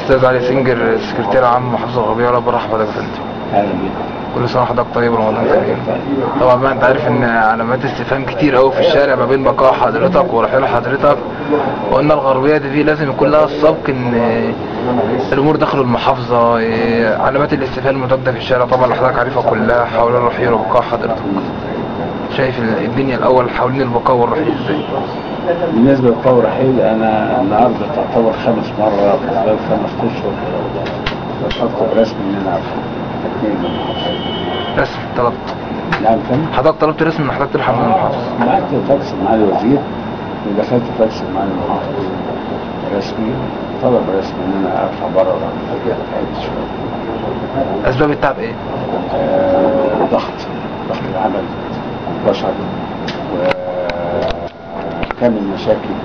استاذ علي سنجر، سكرتير عام محافظه الغربيه. ولا برحب بحضرتك يا فندم. اهلا بيك. كل سنه وحضرتك طيب ورمضان كريم. طبعا بقى انت عارف ان علامات استفهام كتير قوي في الشارع ما بين بقاء حضرتك ورحيل حضرتك، وان الغربيه دي لازم يكون لها السبق ان الامور داخل المحافظه. علامات الاستفهام المتواجده في الشارع طبعا حضرتك عارفها كلها حول الرحيل وبقاء حضرتك. شايف الدنيا الاول حوالين البقاء والرحيل ازاي؟ بالنسبه للبقاء والرحيل، انا النهارده تعتبر 5 مرات في خلال 5 اشهر اطلب رسمي ان انا اتنقل من المحافظه. رسمي طلبت؟ نعم فندم. حضرتك طلبت رسمي ان حضرتك تلحق من المحافظه؟ بعت فاكس مع الوزير ودخلت فاكس مع المحافظ رسمي، طلب رسمي ان انا اطلع بره الحاجات بتاعتي شويه. اسباب التعب ايه؟ ضغط العمل بشر وكم المشاكل،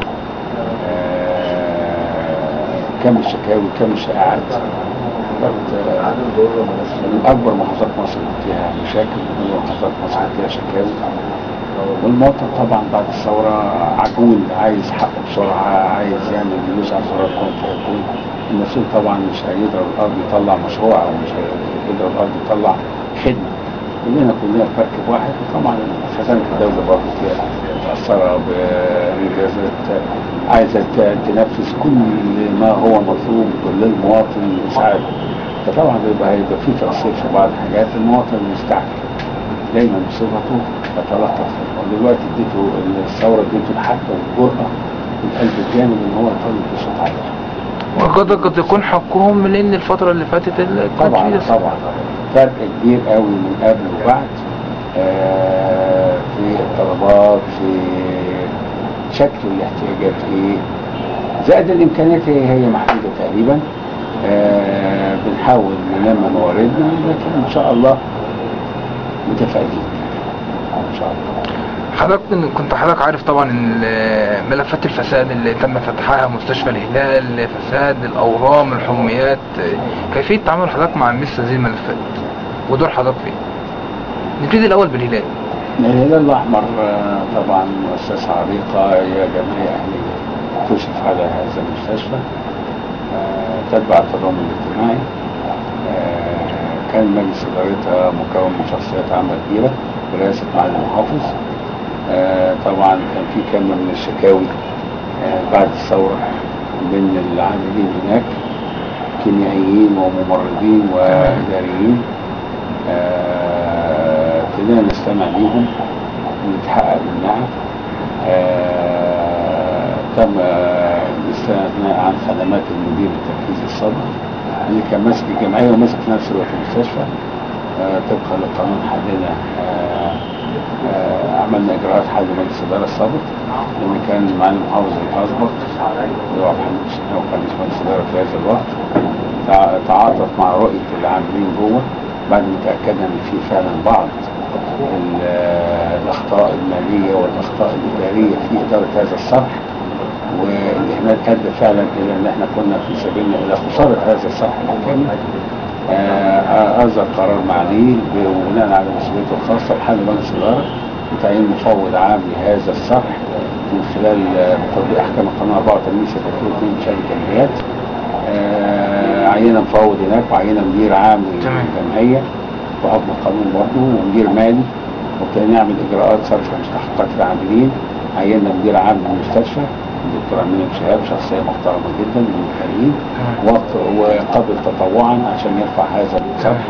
كم الشكاوي، كم الشائعات. من اكبر محافظات مصر فيها مشاكل، من اكبر محافظات مصر فيها شكاوي. والمواطن طبعا بعد الثوره عجول، عايز حقه بسرعه، عايز يعمل فلوس على زرار كون فيكون. المسؤول طبعا مش هيضرب الارض يطلع مشروع، او مش هيضرب الارض يطلع خدمه. كلنا في مركب واحد. طبعا خزانه الدوله برضه فيها متاثره بانجازات، عايزه تنفذ كل ما هو مطلوب للمواطن يساعد. فطبعا هيبقى في تقصير في بعض الحاجات. المواطن مستعجل دايما بصفته يتلطف، ودلوقتي اديته الثوره اديته الحق والجرأه والقلب الجامد ان هو يطالب بصوت عالي. قد يكون حقهم، لان الفتره اللي فاتت طبعا فرق كبير قوي من قبل وبعد، في الطلبات، في شكل الاحتياجات ايه، زائد الامكانيات هي محدوده تقريبا. بنحاول ننمي مواردنا، لكن ان شاء الله متفائلين ان شاء الله. كنت حضرتك عارف طبعا ان ملفات الفساد اللي تم فتحها مستشفى الهلال، فساد الاورام، الحميات، كيفيه تعامل حضرتك مع مثل هذه الملفات ودور حضرتك فيه؟ نبتدي الاول بالهلال. الهلال الاحمر طبعا مؤسسه عريقه، هي جمعيه اهليه تشرف على هذا المستشفى، تتبع التضامن الاجتماعي. كان مجلس ادارتها مكون من شخصيات عامه كبيره برئاسه معالي المحافظ. طبعا كان في كم من الشكاوي بعد الثوره من العاملين هناك، كيميائيين وممرضين واداريين. ابتدينا نستمع ليهم ونتحقق منها. تم الاستغناء عن خدمات المدير التنفيذي السابق اللي كان ماسك الجمعيه وماسك في نفس الوقت المستشفى. طبقا للقانون حلنا، عملنا اجراءات حل مجلس الاداره السابق، لان كان معالي المحافظ الاسبق اللي هو محمد الشناوي كان رئيس مجلس الاداره في هذا الوقت، تعاطف مع رؤيه العاملين جوه بعد ما تاكدنا ان في فعلا بعض الاخطاء الماليه والاخطاء الاداريه في اداره هذا الصرح، والاهمال ادى فعلا الى ان احنا كنا في سبيلنا الى خساره هذا الصرح بالكامل. اصدر قرار معالي بناء على مسؤوليته الخاصه بحل مجلس الاداره بتعيين مفوض عام لهذا الصرح من خلال تطبيق احكام القانون 84 سنه 2002 بشان الجمعيات. عيننا مفوض هناك، وعيننا مدير عام للجمعيه بحكم القانون برضه، ومدير مالي، وابتدينا نعمل اجراءات صرف مستحقات العاملين. عيننا مدير عام للمستشفى الدكتور امين شهاب، شخصيه محترمه جدا من المحامين، وقبل تطوعا عشان يرفع هذا الصرح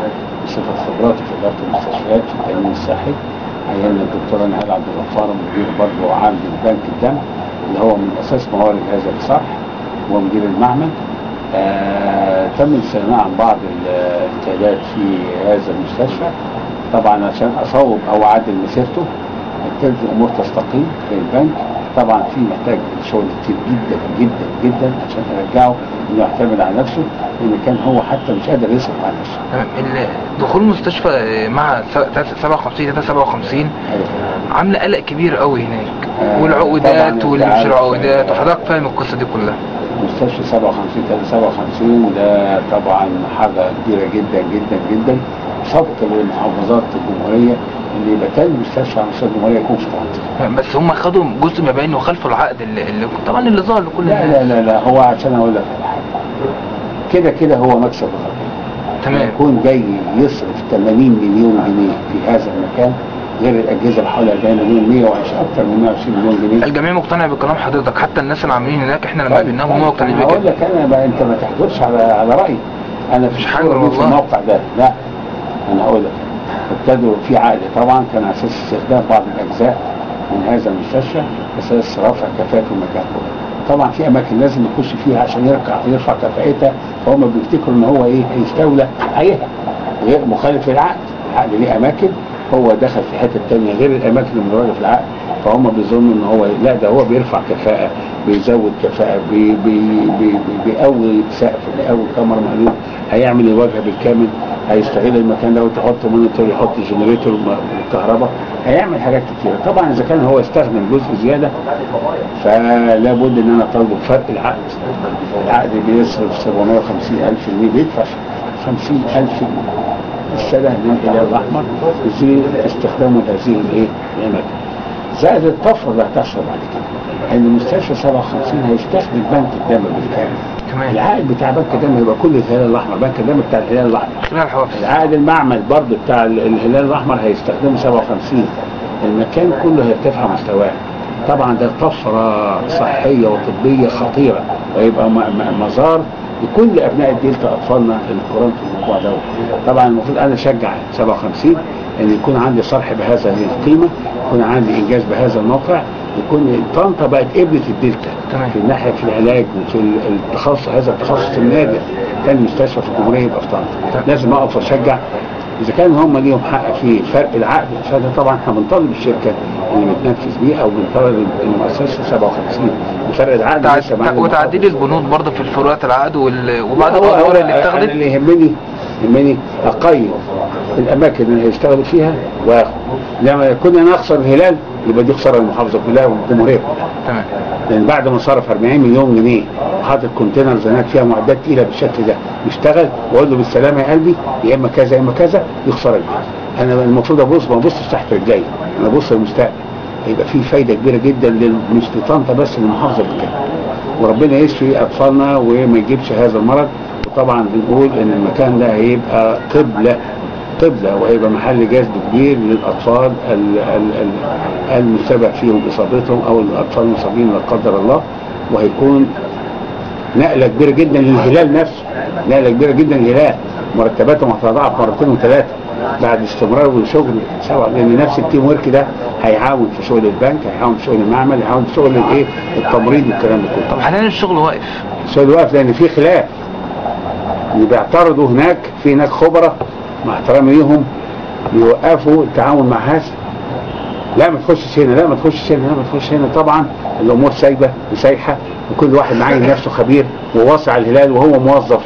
بصفه خبراته في اداره المستشفيات في التامين الصحي. عيننا الدكتوره نهال عبد الغفار مدير برضه عام للبنك الدم اللي هو من اساس موارد هذا الصرح، ومدير المعمل. تم الاستغناء عن بعض القيادات في هذا المستشفى طبعا عشان اصوب او اعدل مسيرته، ابتدت الامور تستقيم في البنك. طبعا في محتاج شغل كتير جدا جدا جدا عشان ارجعه انه يعتمد على نفسه، لان كان هو حتى مش قادر يصرف على نفسه. دخول المستشفى مع 57 عامله قلق كبير قوي هناك، والعقودات والمش العقودات، وحضرتك فاهم القصه دي كلها. مستشفى 57 ده طبعا حاجه كبيره جدا جدا جدا، سبق للمحافظات الجمهوريه اللي يبقى تاني مستشفى على مستوى الجمهوريه يكون في طنطا. بس هم خدوا جزء ما بين وخلفوا العقد اللي طبعا اللي ظهر لكل الناس. لا هو عشان اقول لك على حاجه، كده كده هو مكسب الغربية. تمام. يكون جاي يصرف 80 مليون جنيه في هذا المكان غير الاجهزه اللي حوالي 40 مليون، 120 اكثر من 120 مليون جنيه. الجميع مقتنع بكلام حضرتك، حتى الناس اللي عاملين هناك احنا لما قابلناهم هم مقتنعين بكده. هقول لك انا بقى، انت ما تحضرش على رايي انا في حاجه في الموقع ده. لا انا هقول لك، ابتدوا في عقد طبعا كان على اساس استخدام بعض الاجزاء من هذا المستشفى اساس رفع كفاءه المكان كله. طبعا في اماكن لازم يخش فيها عشان يرفع كفاءتها، فهم بيفتكروا ان هو ايه هيستولى عليها غير مخالف للعقد. العقد ليه اماكن هو دخل في حته ثانيه غير الاماكن المدرجه في العقد، فهم بيظنوا ان هو لا، ده هو بيرفع كفاءه، بيزود كفاءه، بيقوي سقف، بيقوي كاميرا مقلوب، هيعمل الواجهه بالكامل، هيستغل المكان ده ويحط مونيتور، يحط جنريتور كهرباء، هيعمل حاجات كتيره. طبعا اذا كان هو استخدم جزء زياده فلا بد ان انا اطالبه بفرق العقد. العقد بيصرف 750,000 جنيه، بيدفع 50,000 السنه للهلال الاحمر في استخدامه هذه الاماكن. زائد الطفره اللي هتحصل بعد كده ان المستشفى 57 هيستخدم بنك الدم بالكامل. العائد بتاع بنك الدم يبقى كل الهلال الاحمر، بنك الدم بتاع الهلال الاحمر. العائد المعمل برضه بتاع الهلال الاحمر هيستخدمه 57. المكان كله هيرتفع مستواه. طبعا ده طفره صحيه وطبيه خطيره، ويبقى مزار لكل ابناء الدلتا، اطفالنا الكرام في الموضوع ده. طبعا المفروض انا اشجع 57 ان يكون عندي صرح بهذا القيمه، يكون عندي انجاز بهذا الموقع، يكون طنطا بقت ابنه الدلتا في الناحيه في العلاج وفي التخصص، هذا التخصص النادر. كان مستشفى في الجمهوريه يبقى في طنطا. لازم اقف واشجع. اذا كان هم ليهم حق في فرق العقد، فده طبعا احنا بنطالب الشركه اللي بتنفذ بيه او بنطالب المؤسسه 57 بفرق العقد. وتعديل البنود برضه في فروقات العقد وبعد الادوار اللي اتخذت. اللي يهمني اقيم الاماكن اللي هيشتغلوا فيها واخد. لما كنا نخسر الهلال يبقى دي خساره المحافظه كلها والجمهوريه كلها. تمام. لان بعد ما صرف 40 مليون جنيه وحاطط كونتينرز هناك فيها معدات تقيله بالشكل ده، يشتغل واقول له بالسلامه يا قلبي، يا اما كذا يا اما كذا، يخسر. انا المفروض ما ابصش تحت رجلي، انا ابص للمستقبل. هيبقى في فايده كبيره جدا مش لطنطا بس، للمحافظه بالكامل. وربنا يشفي اطفالنا وما يجيبش هذا المرض. وطبعا بنقول ان المكان ده هيبقى قبلة وهيبقى محل جذب كبير للأطفال المشتبه فيهم إصابتهم أو الأطفال المصابين لا قدر الله، وهيكون نقلة كبيرة جدا للهلال نفسه، نقلة كبيرة جدا للهلال. مرتباتهم هتضاعف مرتين وثلاثة بعد استمرار والشغل سوا، لأن نفس التيم ورك ده هيعاون في شغل البنك، هيعاون في شغل المعمل، هيعاون في شغل التمريض والكلام ده كله. طب حاليا الشغل واقف؟ الشغل واقف لأن في خلاف. اللي بيعترضوا هناك، في هناك خبراء مع احترامي ليهم يوقفوا التعاون مع هذا. لا ما تخشش هنا، لا ما تخشش هنا، لا ما تخشش هنا. طبعا الامور سايبه وسايحه، وكل واحد معين نفسه خبير وواصي على الهلال، وهو موظف،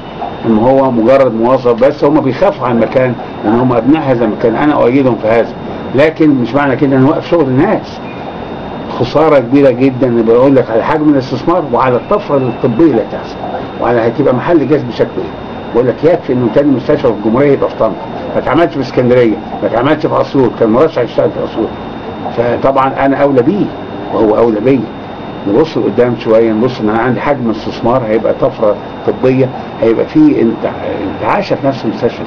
ان هو مجرد موظف بس. هم بيخافوا على المكان ان هم ابناء هذا المكان، انا اؤيدهم في هذا، لكن مش معنى كده ان نوقف شغل الناس. خساره كبيره جدا بقول لك على حجم الاستثمار وعلى الطفره الطبيه اللي هتحصل، وعلى هتبقى محل جذب شكله. بقول لك يكفي انه تاني مستشفى في الجمهوريه يبقى في طنطا، ما اتعملش في اسكندريه، ما اتعملش في اسيوط، كان مرشح يشتغل في اسيوط. فطبعا انا اولى بيه وهو اولى بيا. نبص لقدام شويه، نبص ان انا عندي حجم استثمار، هيبقى طفره طبيه، هيبقى في انتعاشه في نفس المستشفى.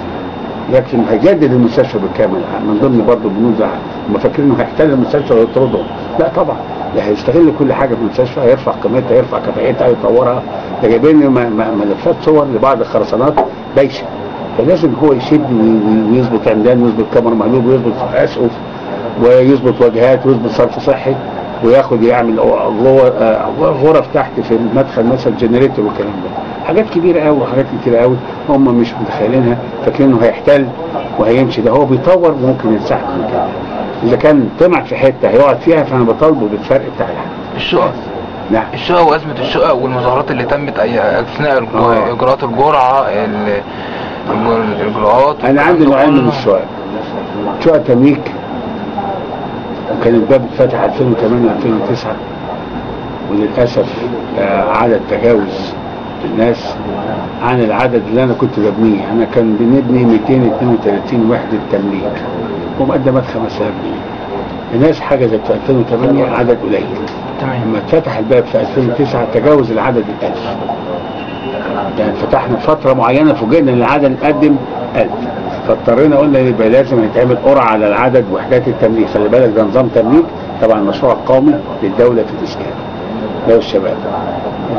يكفي انه هيجدد المستشفى بالكامل. من ضمن برضه بنود هم فاكرين انه هيحتل المستشفى ويطردهم. لا طبعا، ده هيستغل كل حاجه في المستشفى، هيرفع قيمتها، هيرفع كفاءتها، هيطورها. ده جايبين ملفات صور لبعض الخرسانات بايشه، فلازم هو يشد ويظبط عمدان، ويظبط كاميرا مقلوب، ويظبط اسقف، ويظبط واجهات، ويظبط صرف صحي، وياخد يعمل غرف تحت في المدخل مثلا جنريتور والكلام ده. حاجات كبيره قوي وحاجات كتيره قوي هم مش متخيلينها، فاكرين انه هيحتل وهيمشي. ده هو بيطور وممكن ينسحب من كده. اذا كان طمع في حته هيقعد فيها، فانا بطالبه بالفرق بتاع الشقق. نعم. الشقق وازمه الشقق والمظاهرات اللي تمت اثناء اجراءات الجرعه، الاجراءات. انا عندي نوعين من الشقق. شقق تمليك، وكان الباب اتفتح 2008 2009، وللاسف عدد تجاوز الناس عن العدد اللي انا كنت ببنيه. انا كان بنبني 232 وحده تمليك ومقدمات 5000 جنيه. الناس حجزت في 2008 عدد قليل. تمام. لما اتفتح الباب في 2009 تجاوز العدد 1000. يعني فتحنا فتره معينه فوجئنا ان العدد قدم 1000، فاضطرينا قلنا يبقى لازم يتعمل قرعه على العدد وحدات التمليك. خلي بالك ده نظام تمليك طبعا مشروع قومي للدوله في الاسكان ده والشباب.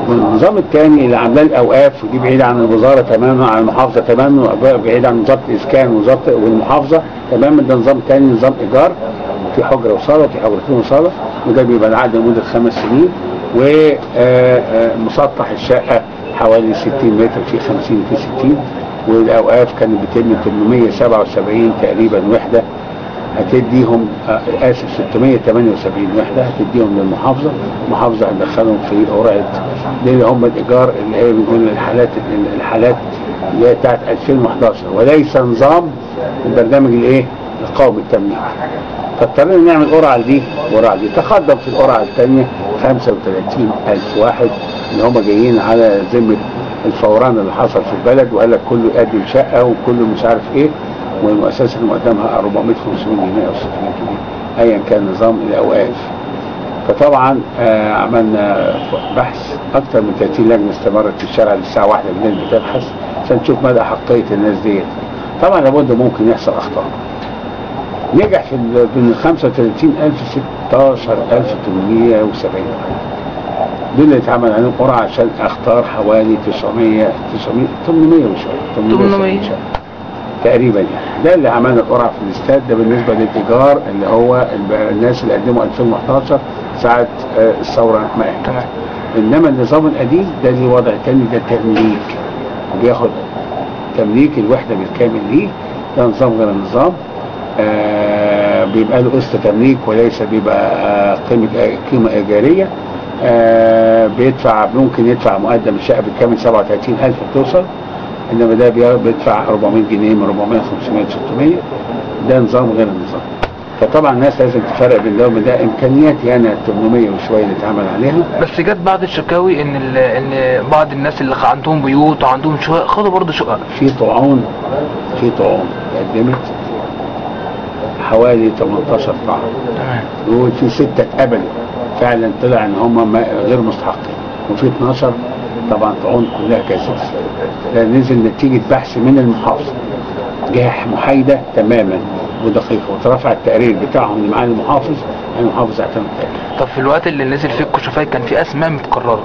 النظام الثاني اللي عاملاه الاوقاف، ودي بعيده عن الوزاره تماما، عن المحافظه تماما، بعيد عن وزاره الاسكان والمحافظه تماما. ده نظام ثاني، نظام ايجار، في حجره وصاله وفي حجرتين وصاله، وده بيبقى العقد لمده 5 سنين، ومسطح الشقه حوالي 60 متر، في 50 في 60. والاوقاف كانت بتبني 877 تقريبا وحده، هتديهم 678 وحده هتديهم للمحافظه. المحافظه هتدخلهم في قرعه اللي هم الايجار، اللي هي بنقول الحالات اللي هي بتاعت 2011، وليس نظام البرنامج الايه القومي التمليك. فاضطرينا نعمل قرعه دي وقرعه دي. تقدم في القرعه الثانيه 35,000 واحد اللي هم جايين على ذمه الفوران اللي حصل في البلد، وقال لك كله يقدم شقه وكله مش عارف ايه، والمؤسسه اللي مقدمها 400 500 جنيه او 600 جنيه ايا كان نظام الاوقاف. فطبعا عملنا بحث، اكثر من 30 لجنه استمرت في الشارع للساعه 1 بالليل بتبحث عشان تشوف مدى حقيقيه الناس ديت. طبعا لابد ممكن يحصل اخطاء. نجح في من 35,000 16,870 دول اللي اتعمل عليهم قرعه عشان اختار حوالي 800 وشويه 800 تقريبا يعني. ده اللي عملنا القرعه في الاستاد. ده بالنسبه للايجار اللي هو الناس اللي قدموا 2011 ساعه الثوره ما قامت. انما النظام القديم ده ليه وضع تاني، ده تمليك، بياخد تمليك الوحده بالكامل ليه. ده نظام غير النظام، بيبقى له قسط تمليك وليس بيبقى قيمه ايجاريه. بيدفع، ممكن يدفع مقدم الشقه بالكامل 37,000 بتوصل، انما ده بيدفع 400 جنيه من 400 500 600. ده نظام غير النظام. فطبعا الناس لازم تفرق بين ده وده. امكانياتي انا 800 وشويه اللي اتعمل عليها. بس جت بعض الشكاوي ان بعض الناس اللي عندهم بيوت وعندهم شقق خدوا برضه شقق. في طاعون قدمت حوالي 18 طاعون، تمام، وفي 6 اتقبلوا فعلا طلع ان هم غير مستحقين، وفي 12 طبعا طاعون كلها كاسده. ده نزل نتيجه بحث من المحافظه، جهه محايده تماما ودقيقه، وترفع التقرير بتاعهم لمعالي المحافظ، المحافظ اعتمد التقرير. طب في الوقت اللي نزل فيه الكشوفات كان في اسماء متكرره؟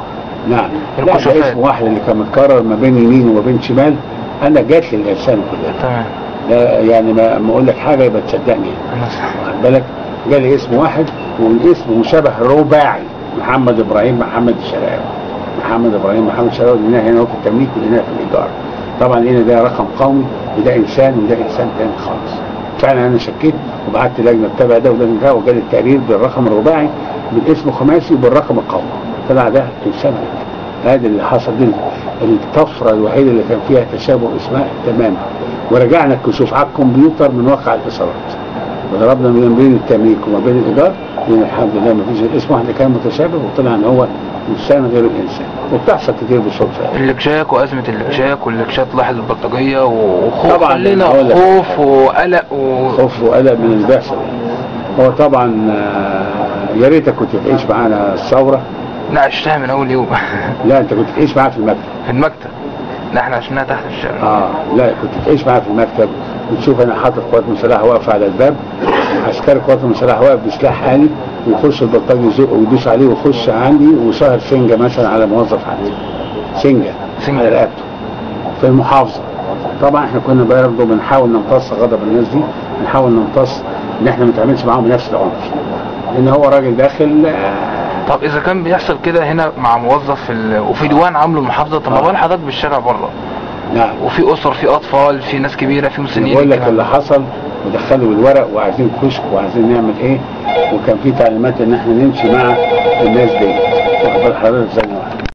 نعم، لا ده اسم واحد اللي كان متكرر ما بين يمين وما بين شمال. انا جات لي الاسامي كلها، تمام، لا يعني ما اقول لك حاجه يبقى تصدقني، واخد بالك. جالي اسم واحد والاسم مشابه رباعي، محمد ابراهيم محمد الشراوي، محمد ابراهيم محمد الشراوي، لقيناه هنا في التمليك ولقيناه في الايجار. طبعا لقينا ده رقم قومي وده انسان وده انسان تاني خالص. فعلا انا شكيت وبعت لجنه تتابع ده وده من ده، وجالي التقرير بالرقم الرباعي بالاسم خماسي وبالرقم القومي، طلع ده انسان. هذا اللي حصل، دي الطفره الوحيده اللي كان فيها تشابه اسماء تماما. ورجعنا الكشوف على الكمبيوتر من واقع الاتصالات، وضربنا من بين التمليك وما بين الايجار، لان الحمد لله ما فيش اسم واحد كان متشابه، وطلع ان هو انسان غير الانسان. وبتحصل كتير بالصدفه. الاكشاك وازمه الاكشاك والاكشاك لاحظ البلطجيه وخوف، طبعا خلينا خوف وقلق خوف وقلق من اللي بيحصل. هو طبعا يا ريتك كنت تعيش معانا الثوره. لا عشتها من اول يوم. لا انت كنت تعيش معاها في المكتب. في المكتب؟ لا احنا عشناها تحت في الشارع. لا كنت تعيش معاها في المكتب وتشوف انا حاطط قوات مسلحه واقفه على الباب، عسكري قوات مسلحه واقف بسلاح حالي، ويخش البلطجي يزق ويدوس عليه ويخش عندي وشهر سنجه مثلا على موظف عندي، سنجه على رقبته في المحافظه. طبعا احنا كنا برضه بنحاول نمتص غضب الناس دي، بنحاول نمتص ان احنا ما نتعاملش معاهم بنفس العنف، لان هو راجل داخل. طب اذا كان بيحصل كده هنا مع موظف وفي ديوان عامله المحافظه، طب ما بال حضرتك بالشارع بره؟ نعم، وفي اسر، في اطفال، في ناس كبيره، في مسنين. بقول لك اللي حصل، ودخلوا الورق وعايزين كشك وعايزين نعمل ايه، وكان في تعليمات ان احنا نمشي مع الناس دي. واخد بال حضرتك ازاي؟